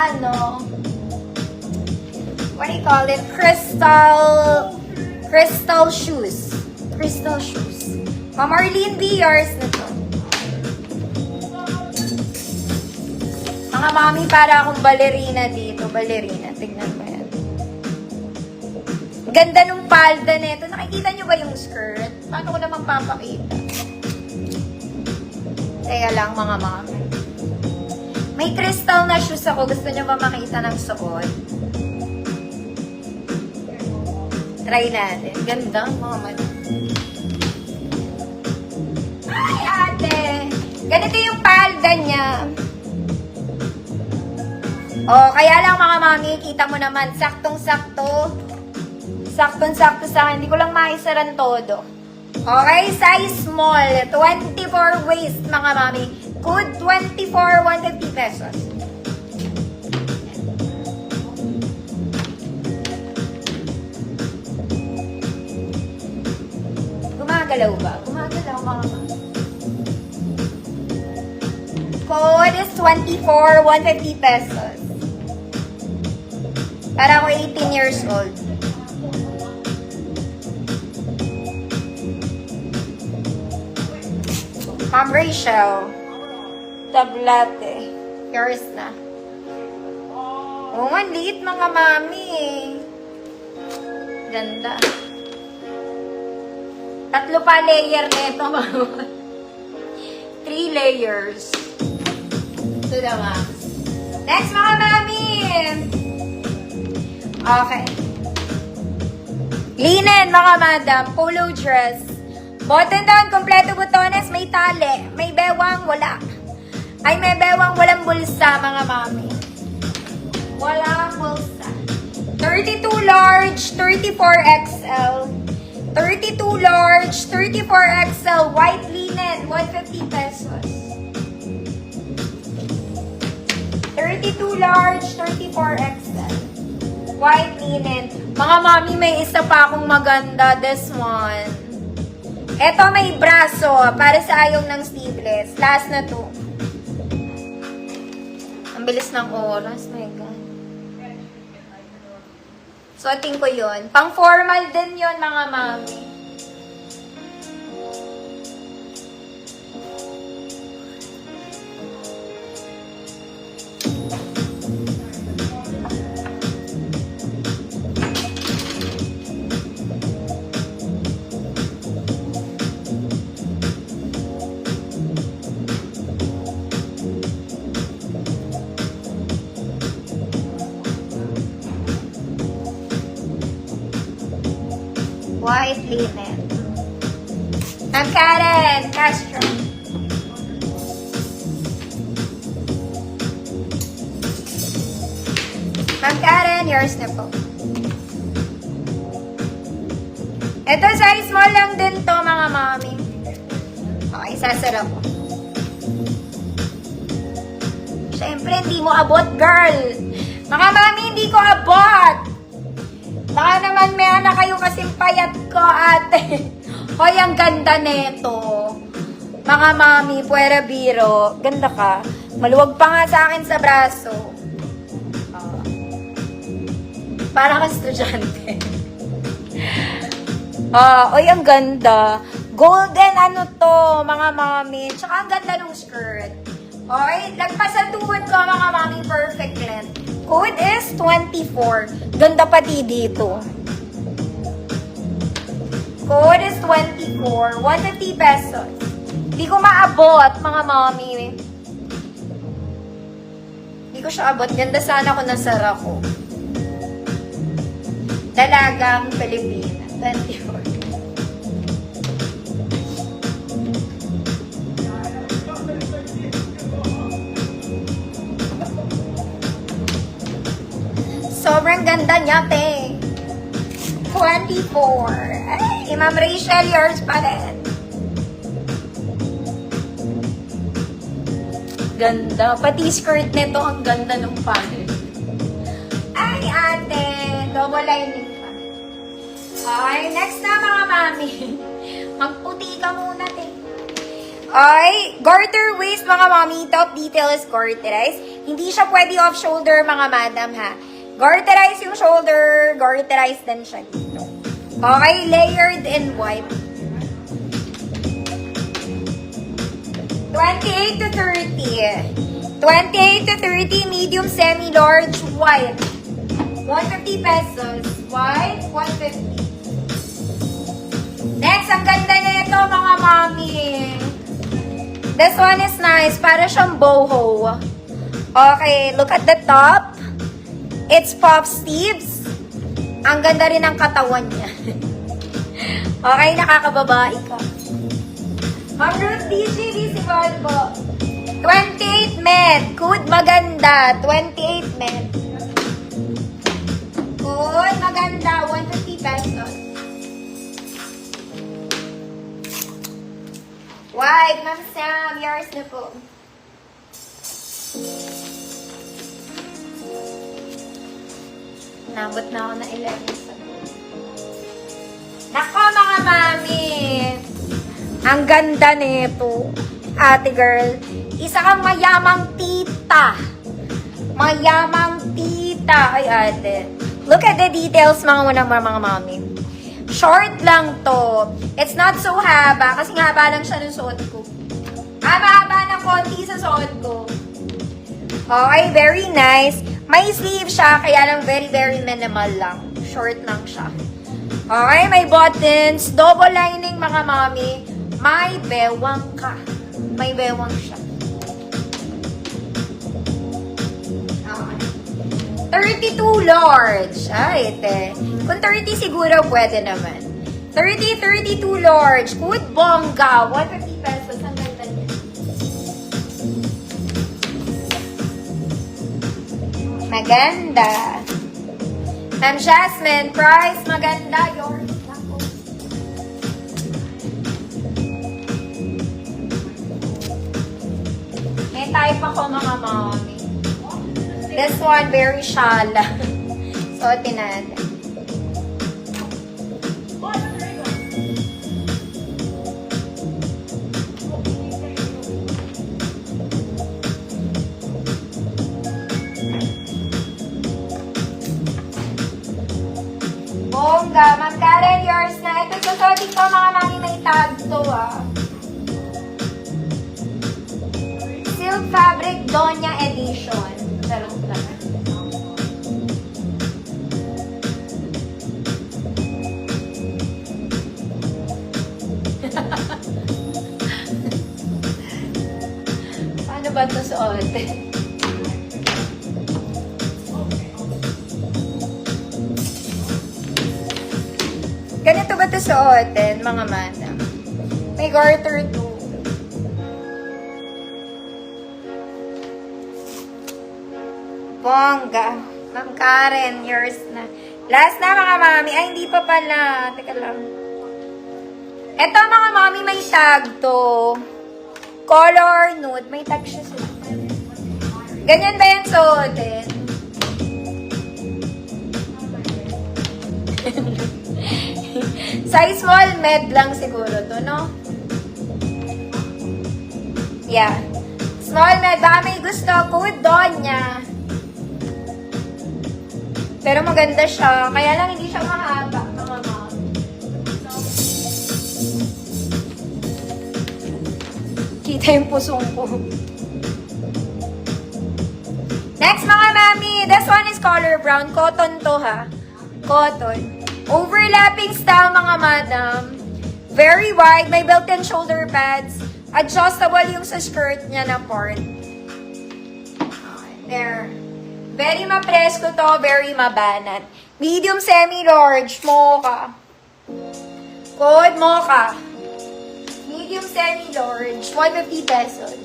ano, what do you call it? Crystal shoes. Crystal shoes. Ma'am Arlene B, yours na to. Mga mami, para akong ballerina dito. Ballerina. Tignan mo yan. Ganda nung palda nito. Nakikita nyo ba yung skirt? Paano ko naman papakita? Teka lang, mga mami. May crystal na shoes ako. Gusto nyo ba makita ng suot? Try natin. Ganda, mga mami. Ay, ate! Ganito yung palda niya. Oh, kaya lang mga mami, kita mo naman, saktong-sakto. Saktong-sakto sa akin. Hindi ko lang maisaran todo. Okay, size small. 24 waist, mga mami. Good 24, 150 pesos. Gumagalaw ba? Gumagalaw, mga mami. Code is 24, 150 pesos. Para ako 18 years old. Ma'am Rachel. Tablate. Yours na. Oo nga, liit mga mami. Ganda. Tatlo pa layer nito, mama. 3 layers. To the max. Next, mga mami. Okay. Linen, mga madam. Polo dress. Button down, kompleto butones, may tali. May bewang, wala. Ay, may bewang, walang bulsa, mga mami. Walang bulsa. 32 large, 34 XL. 32 large, 34 XL. White linen, 150 pesos. 32 large, 34 XL. White linen. Mga mami, may isa pa akong maganda. This one. Ito may braso. Para sa ayaw ng sleeveless. Last na to. Ang bilis ng oras. My God. Suotin ko yun. Pang formal din yun, mga mami. White linen. Ma'am Karen Castro. Ma'am Karen, yours na po. Ito, size small lang din to, mga mami. Okay, sasara ko. Siyempre, hindi mo abot, girl. Mga mami, hindi ko abot. Baka naman may anak kayo kasing payat ko, ate. Hoy, ang ganda neto. Mga mami, puwera biro. Ganda ka. Maluwag pa nga sa akin sa braso. Para ka estudyante. Oy, ang ganda. Golden ano to, mga mami. Tsaka ang ganda ng skirt. Okay, lagpasan tuhod ko, mga mami. Perfect length. Code is 24. Ganda pati dito. Code is 24. 150 pesos. Hindi ko maabot, mga mami. Hindi ko siya abot. Ganda sana kung nasara ko. Dalagang Pilipina. 24. Sobrang ganda niya, te. 24. Ay, Ma'am Rachel, yours pa rin. Ganda. Pati skirt nito, ang ganda ng pattern. Ay, ate. Double lining pa. Okay, next na, mga mami. Magputi ka muna, te. ay garter waist mga mommy. Top detail is garterized. Hindi siya pwede off shoulder mga madam ha. Garterized yung shoulder, garterized din siya dito. Okay, layered and white. 28 to 30. 28 to 30, medium, semi-large, white. 150 pesos. White, 150. Next, ang ganda na ito mga mommy. This one is nice. Para siyang boho. Okay, look at the top. It's puff sleeves. Ang ganda rin ng katawan niya. Okay, nakakababae ka. Ma'am Ruth DG, visible po. 28 med. Good, maganda. 28 med. Good, maganda. 150 pesos. White, Ma'am Sam. Yours na po. Nabot na ako na 11. Nako mga mami! Ang ganda nito, ate girl. Isa kang mayamang tita. Mayamang tita. Ay, ate. Look at the details mga mami. Short lang to. It's not so haba. Kasi haba lang siya ng suot ko. Haba ng konti sa suot ko. Okay, very nice. May sleeve siya, kaya lang very, very minimal lang. Short lang siya. Okay, may buttons. Double lining, mga mami. May bewang ka. May bewang siya. Okay. 32 large. Ay, ite. Kung 30 siguro, pwede naman. 32 large. Good bongga. 150 pesos. Ang ganda niya. Maganda. Ma'am Jasmine, price maganda. Yours. May type ako mga mommy. This one, very shala. So, tinad. Bongga, Ma'am Karen, yours na. Ito, susutin ko mga mami, may tag to Silk Fabric Donya Edition. Charot lang. Paano ba ito suotin? Ganito ba ito suotin, mga madam? May garter too. Bongga. Ma'am Karen, yours na. Last na, mga mami. Ay, hindi pa pala. Teka lang. Ito, mga mami, may tag to. Color nude. May tag siya sa ganyan ba yan suotin? Size small med lang siguro to, no? Yeah. Small med. Baka may gusto. Code Donya. Pero maganda siya. Kaya lang hindi siya mahaba. Mga mom. Kita yung pusong ko. Next mga mami. This one is color brown. Cotton to ha. Cotton. Overlapping style mga madam. Very wide. May built-in shoulder pads. Adjustable yung sa skirt niya na part. There. Very mapresko to. Very mabanat. Medium, semi-large. Mocha. Code mocha. Medium, semi-large. 150 pesos.